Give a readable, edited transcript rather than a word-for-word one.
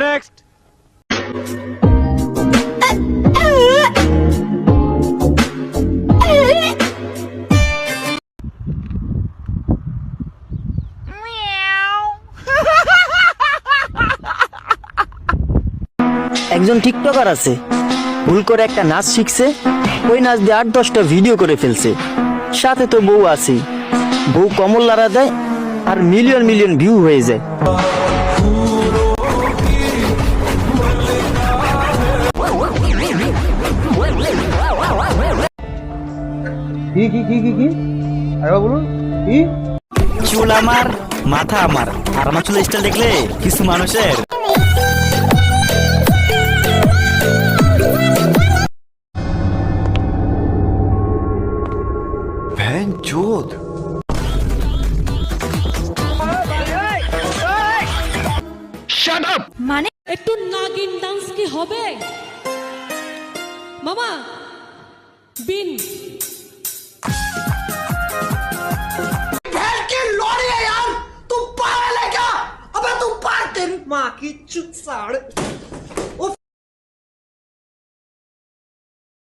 Next. একজন TikToker আছে, ভুল করে একটা নাচ শিখছে, ওই নাচ দিয়ে 8-10টা ভিডিও করে ফেলছে। সাথে তো বউ আছে, বউ কমল লাড়া দেয় আর মিলিয়ন মিলিয়ন ভিউ হয়ে যায়। কি কি কি কি কি আরে বলুন কি? চুল আমার, মাথা আমার, আর আমার চুল স্টাইল দেখলে কিছু মানুষের মানে একটু নাগিন ডান্স কি হবে মামা? বিন तू पागल है क्या? अबे तू पागल, तेरी माँ की चुत साड़।